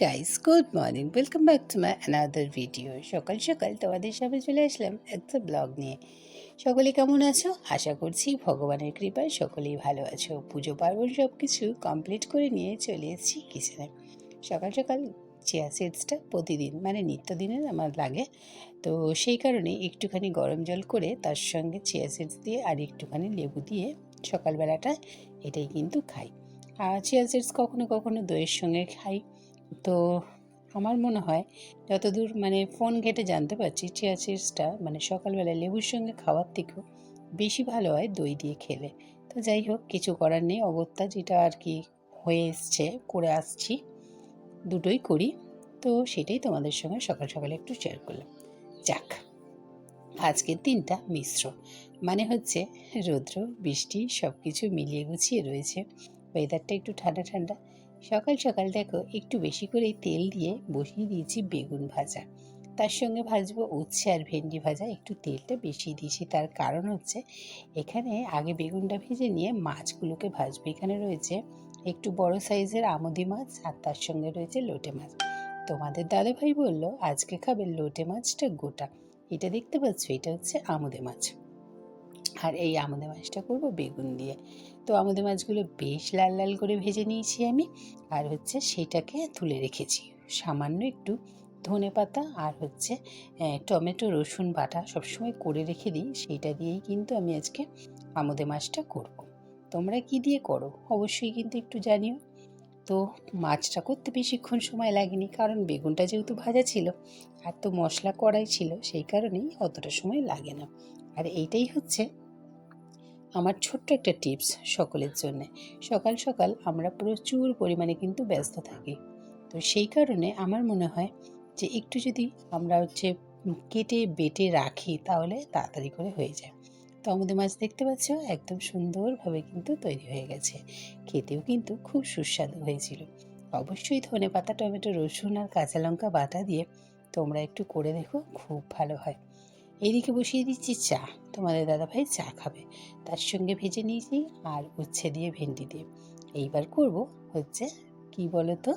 Guys, good morning, welcome back to my another video. সকাল সকাল তোমাদের সামনে চলে আসলাম একটা ব্লগ নিয়ে। সকলে কেমন আছো? আশা করছি ভগবানের কৃপায় সকলেই ভালো আছো। পুজো পার্বণ সব কিছু কমপ্লিট করে নিয়ে চলে এসেছি কিচেনে। সকাল সকাল চিয়া সিডসটা প্রতিদিন মানে নিত্যদিনের আমার লাগে, তো সেই কারণে একটুখানি গরম জল করে তার সঙ্গে চিয়া সিডস দিয়ে আর একটুখানি লেবু দিয়ে সকালবেলাটা এটাই কিন্তু খাই। আর চিয়া সিডস কখনো কখনো দইয়ের সঙ্গে খাই। তো আমার মনে হয় যতদূর মানে ফোন ঘেঁটে জানতে পারছি, চিয়া সিডসটা মানে সকালবেলা লেবুর সঙ্গে খাওয়ার থেকেও বেশি ভালো হয় দই দিয়ে খেলে। তো যাই হোক, কিছু করার নেই, অগত্যা যেটা আর কি হয়ে এসছে করে আসছি, দুটোই করি। তো সেটাই তোমাদের সঙ্গে সকাল সকালে একটু শেয়ার করলাম। যাক, আজকের দিনটা মিশ্র, মানে হচ্ছে রৌদ্র বৃষ্টি সব কিছু মিলিয়ে গুছিয়ে রয়েছে। ওয়েদারটা একটু ঠান্ডা ঠান্ডা। সকাল সকাল দেখো একটু বেশি করে তেল দিয়ে বসিয়ে দিয়েছি বেগুন ভাজা, তার সঙ্গে ভাজবো উচ্ছে আর ভেন্ডি ভাজা। একটু তেলটা বেশি দিয়েছি, তার কারণ হচ্ছে এখানে আগে বেগুনটা ভেজে নিয়ে মাছগুলোকে ভাজবো। এখানে রয়েছে একটু বড় সাইজের আমুদি মাছ আর তার সঙ্গে রয়েছে লোটে মাছ। তোমাদের দাদাভাই বলল আজকে খাবে লোটে মাছটা গোটা। এটা দেখতে পাচ্ছ, এটা হচ্ছে আমুদে মাছ, আর এই আমুদে মাছটা করবো বেগুন দিয়ে। তো আমুদে মাছগুলো বেশ লাল লাল করে ভেজে নিয়েছি আমি, আর হচ্ছে সেটাকে তুলে রেখেছি। সামান্য একটু ধনে পাতা আর হচ্ছে টমেটো রসুন বাটা সবসময় করে রেখে দিই, সেইটা দিয়েই কিন্তু আমি আজকে আমুদে মাছটা করব। তোমরা কি দিয়ে করো অবশ্যই কিন্তু একটু জানিও। তো মাছটা করতে বেশিক্ষণ সময় লাগেনি, কারণ বেগুনটা যেহেতু ভাজা ছিল আর তো মশলা কড়াই ছিল, সেই কারণেই অতটা সময় লাগে না। আর এইটাই হচ্ছে আমার ছোট্ট একটা টিপস সকলের জন্য। সকাল সকাল আমরা প্রচুর পরিমাণে কিন্তু ব্যস্ত থাকি, তো সেই কারণে আমার মনে হয় যে একটু যদি আমরা কেটে বেটে রাখি তাহলে তাড়াতাড়ি করে হয়ে যায়। তো আমাদের মাছ দেখতে পাচ্ছ একদম সুন্দরভাবে কিন্তু তৈরি হয়ে গেছে, খেতেও কিন্তু খুব সুস্বাদু হয়েছিল। অবশ্যই ধনে পাতা টমেটো রসুন আর কাঁচা লঙ্কা বাটা দিয়ে তোমরা একটু করে দেখো, খুব ভালো হয়। এইদিকে বসিয়ে দিচ্ছি চা, তোমাদের দাদাভাই চা খাবে, তার সঙ্গে ভেজে নিয়েছি আর উচ্ছে দিয়ে ভেন্ডি দিয়ে। এইবার করব হচ্ছে কি বলো তো,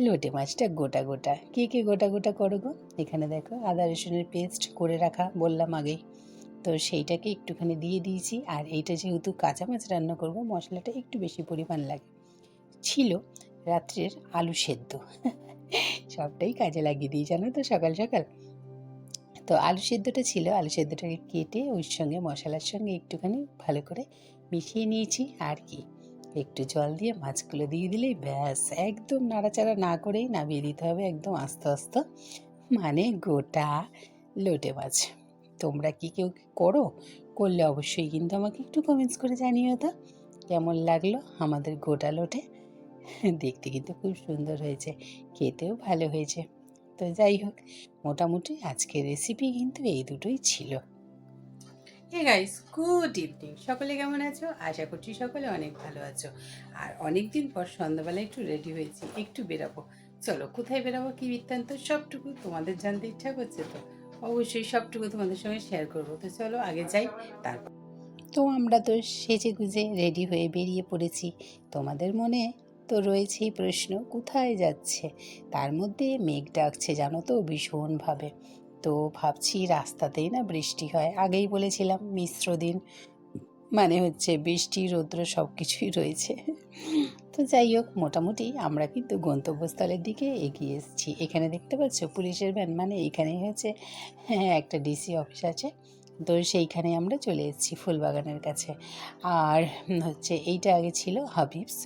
লোটে মাছটা গোটা গোটা। কে কে গোটা গোটা করো গো? এখানে দেখো আদা রসুনের পেস্ট করে রাখা বললাম আগেই, তো সেইটাকে একটুখানি দিয়ে দিয়েছি। আর এইটা যেহেতু কাঁচা মাছ রান্না করব, মশলাটা একটু বেশি পরিমাণ লাগে। ছিল রাত্রের আলু সেদ্ধ, সবটাই কাজে লাগিয়ে দিই জানো তো সকাল সকাল। তো আলু সেদ্ধটা ছিল, আলু সেদ্ধটাকে কেটে ওর সঙ্গে মশলার সঙ্গে একটুখানি ভালো করে মিশিয়ে নিয়েছি। আর কি, একটু জল দিয়ে মাছগুলো দিয়ে দিলেই ব্যাস, একদম নাড়াচাড়া না করেই নামিয়ে দিতে হবে, একদম আস্তে আস্তে, মানে গোটা লোটে মাছ। তোমরা কি কেউ করো? করলে অবশ্যই কিন্তু আমাকে একটু কমেন্টস করে জানিও তো কেমন লাগলো আমাদের গোটা লোটে। দেখতে কিন্তু খুব সুন্দর হয়েছে, খেতেও ভালো হয়েছে। তো যাই হোক, মোটামুটি আজকের রেসিপি কিন্তু এই দুটোই ছিল। Hey guys, good evening. সকলে কেমন আছো? আশা করছি সকলে অনেক ভালো আছো। আর অনেক দিন পর সন্ধ্যাবেলা একটু রেডি হয়েছি, একটু বেরাবো। চলো কোথায় বেরাবো, কি বৃত্তান্ত সবটুকু তোমাদের জানতে ইচ্ছা করছে, তো অবশ্যই সবটুকু তোমাদের সঙ্গে শেয়ার করবো। তো চলো আগে যাই, তারপর। তো আমরা তো সেজে গুজে রেডি হয়ে বেরিয়ে পড়েছি। তোমাদের মনে তো রয়েছেই প্রশ্ন কোথায় যাচ্ছে। তার মধ্যে মেঘ ডাকছে জানো তো ভীষণভাবে। তো ভাবছি রাস্তাতেই না বৃষ্টি হয়, আগেই বলেছিলাম মিশ্র দিন, মানে হচ্ছে বৃষ্টি রৌদ্র সব কিছুই রয়েছে। তো যাই হোক, মোটামুটি আমরা কিন্তু গন্তব্যস্থলের দিকে এগিয়ে এসেছি। এখানে দেখতে পাচ্ছ পুলিশের ভ্যান, মানে এখানেই হচ্ছে হ্যাঁ একটা ডিসি অফিস আছে। তো সেইখানে আমরা চলে এসেছি ফুলবাগানের কাছে। আর হচ্ছে এইটা আগে ছিল হাবিবস,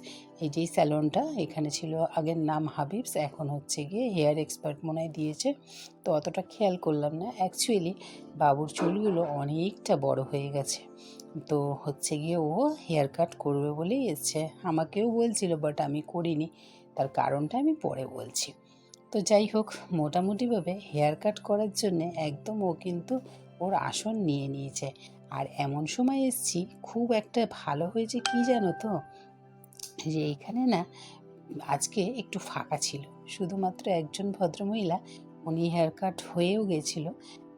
এই যে স্যালনটা এখানে ছিল আগের নাম হাবিবস, এখন হচ্ছে গিয়ে হেয়ার এক্সপার্ট মনে হয় দিয়েছে। তো অতটা খেয়াল করলাম না, অ্যাকচুয়ালি বাবুর চুলগুলো অনেকটা বড় হয়ে গেছে। তো হচ্ছে গিয়ে ও হেয়ার কাট করবে বলেই এসছে, আমাকেও বলছিল বাট আমি করিনি, তার কারণটা আমি পরে বলছি। তো যাই হোক, মোটামুটিভাবে হেয়ার কাট করার জন্যে একদম ও কিন্তু ওর আসন নিয়ে নিয়েছে। আর এমন সময় এসছি, খুব একটা ভালো হয়েছে কি জানো তো, যে এইখানে না আজকে একটু ফাঁকা ছিল, শুধুমাত্র একজন ভদ্রমহিলা, উনি হেয়ার কাট হয়েও গেছিলো।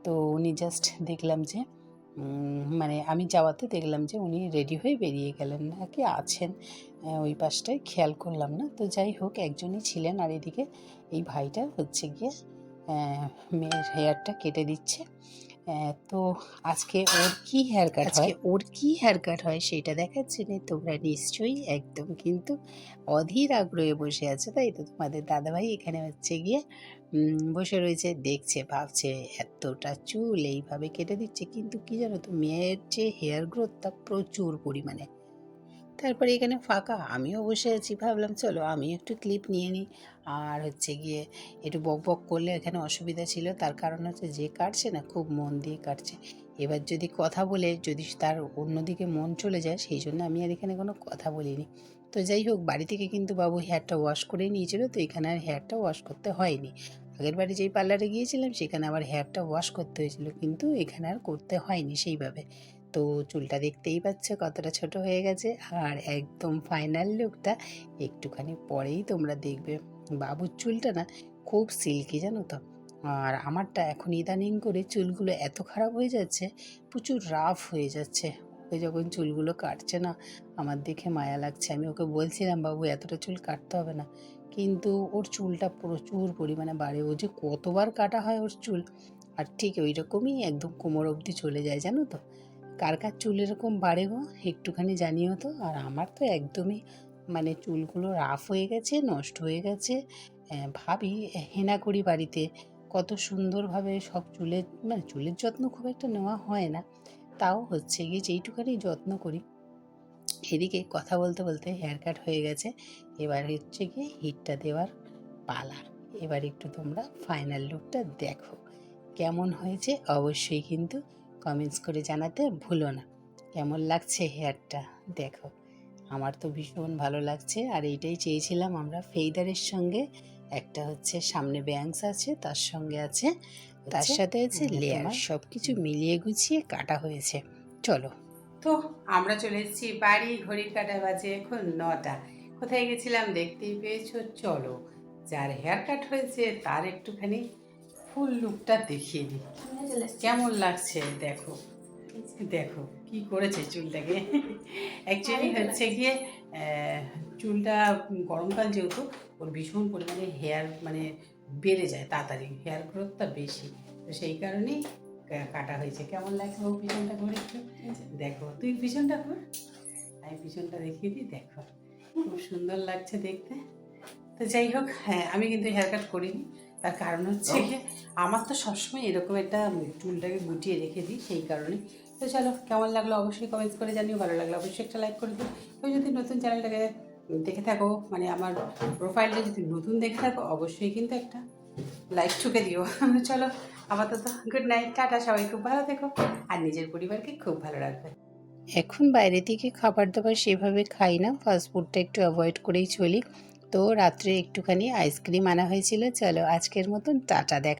তো উনি জাস্ট দেখলাম যে মানে আমি যাওয়াতে দেখলাম যে উনি রেডি হয়ে বেরিয়ে গেলেন, নাকি আছেন ওই পাশটায়, খেয়াল করলাম না। তো যাই হোক, একজনই ছিলেন। আর এদিকে এই ভাইটা হচ্ছে গিয়ে মেয়ের হেয়ারটা কেটে দিচ্ছে। তো আজকে ওর কি হেয়ার কাট হয় সেটা দেখার জন্য তোমরা নিশ্চয়ই একদম কিন্তু অধীর আগ্রহে বসে আছো, তাই তো? তোমাদের দাদাভাই এখানে হচ্ছে গিয়ে বসে রয়েছে, দেখছে, ভাবছে এতটা চুল এইভাবে কেটে দিচ্ছে, কিন্তু কি জানো তো, মেয়ের যে হেয়ার গ্রোথটা প্রচুর পরিমাণে। তারপরে এখানে ফাঁকা, আমিও বসে আছি, ভাবলাম চলো আমি একটু ক্লিপ নিয়ে নিই। আর হচ্ছে গিয়ে একটু বক বক করলে এখানে অসুবিধা ছিল, তার কারণ হচ্ছে যে কাটছে না খুব মন দিয়ে কাটছে। এবার যদি কথা বলে যদি তার অন্যদিকে মন চলে যায়, সেই জন্য আমি আর এখানে কোনো কথা বলিনি। তো যাই হোক, বাড়ি থেকে কিন্তু বাবু হেয়ারটা ওয়াশ করেই নিয়েছিল, তো এখানে আর হেয়ারটা ওয়াশ করতে হয়নি। আগের বাড়ি যেই পার্লারে গিয়েছিলাম সেখানে আবার হেয়ারটা ওয়াশ করতে হয়েছিল, কিন্তু এখানে আর করতে হয়নি সেইভাবে। তো চুলটা দেখতেই পাচ্ছ কতটা ছোট হয়ে গেছে, আর একদম ফাইনাল লুকটা একটুখানি পরেই তোমরা দেখবে। বাবুর চুলটা না খুব সিল্কি, জানো তো। আর আমারটা এখন ইদানিং করে চুলগুলো এত খারাপ হয়ে যাচ্ছে, প্রচুর রাফ হয়ে যাচ্ছে। ওকে যখন চুলগুলো কাটছে না, আমার দেখে মায়া লাগছে। আমি ওকে বলছিলাম, বাবু এতটা চুল কাটতে হবে না, কিন্তু ওর চুলটা প্রচুর পরিমাণে বাড়ে। ও যে কতবার কাটা হয় ওর চুল, আর ঠিক ওই রকমই একদম কোমর অবধি চলে যায়, জানো তো। কার কার চুল এরকম বাড়ে গো, একটুখানি জানিও তো। আর আমার তো একদমই মানে চুলগুলো রাফ হয়ে গেছে, নষ্ট হয়ে গেছে। ভাবি হেনা করি বাড়িতে, কত সুন্দরভাবে সব চুলের, মানে চুলের যত্ন খুব একটা নেওয়া হয় না, তাও হচ্ছে গিয়ে যেইটুখানি যত্ন করি। এদিকে কথা বলতে বলতে হেয়ার কাট হয়ে গেছে, এবার হচ্ছে গিয়ে হিটটা দেওয়ার পালা। এবার একটু তোমরা ফাইনাল লুকটা দেখো কেমন হয়েছে, অবশ্যই কিন্তু কমেন্টস করে জানাতে ভুলো না। কেমন লাগছে হেয়ারটা দেখো, আমার তো ভীষণ ভালো লাগছে। আর এইটাই চেয়েছিলাম আমরা, ফেইদারের সঙ্গে একটা হচ্ছে সামনে ব্যাংস আছে, তার সঙ্গে আছে, তার সাথে আছে লেয়ার, সব কিছু মিলিয়ে গুছিয়ে কাটা হয়েছে। চলো, তো আমরা চলে এসেছি বাড়ি, ঘড়ির কাঁটা বাজে এখন 9টা। কোথায় গেছিলাম দেখতেই পেয়েছো, চলো যার হেয়ার কাট হয়েছে তার একটুখানি ফুল লুকটা দেখিয়ে দিই, কেমন লাগছে দেখো। দেখো কি করেছে চুলটাকে, অ্যাকচুয়ালি হচ্ছে গিয়ে চুলটা গরমকাল যেহেতু, ওর ভীষণ পরিমাণে হেয়ার মানে বেড়ে যায় তাড়াতাড়ি, হেয়ার গ্রোথটা বেশি, তো সেই কারণেই কাটা হয়েছে। কেমন লাগছে ও পিছনটা ঘুরে একটু দেখো, তুই পিছনটা ঘুর, আমি পিছনটা দেখিয়ে দিই, দেখো খুব সুন্দর লাগছে দেখতে। তো যাই হোক, হ্যাঁ আমি কিন্তু হেয়ার কাট করিনি, তার কারণ হচ্ছে গিয়ে আমার তো সবসময় এরকম একটা চুলটাকে গুটিয়ে রেখে দিই, সেই কারণে। তো চলো, কেমন লাগলো অবশ্যই কমেন্টস করে জানিও, ভালো লাগলো অবশ্যই একটা লাইক করে দিও। কেউ যদি নতুন চ্যানেলটাকে দেখে থাকো, মানে আমার প্রোফাইলটা যদি নতুন দেখে থাকো, অবশ্যই কিন্তু একটা লাইক ঠুকে দিও। চলো, আপাতত গুড নাইট, টাটা, সবাই খুব ভালো থেকো আর নিজের পরিবারকে খুব ভালো রাখবে। এখন বাইরে থেকে খাবার দাবার সেভাবে খাই না, ফাস্টফুডটা একটু অ্যাভয়েড করেই চলি। তো রাত্রে একটুখানি আইসক্রিম আনা হয়েছিল। চলো আজকের মতন টাটা, দেখ।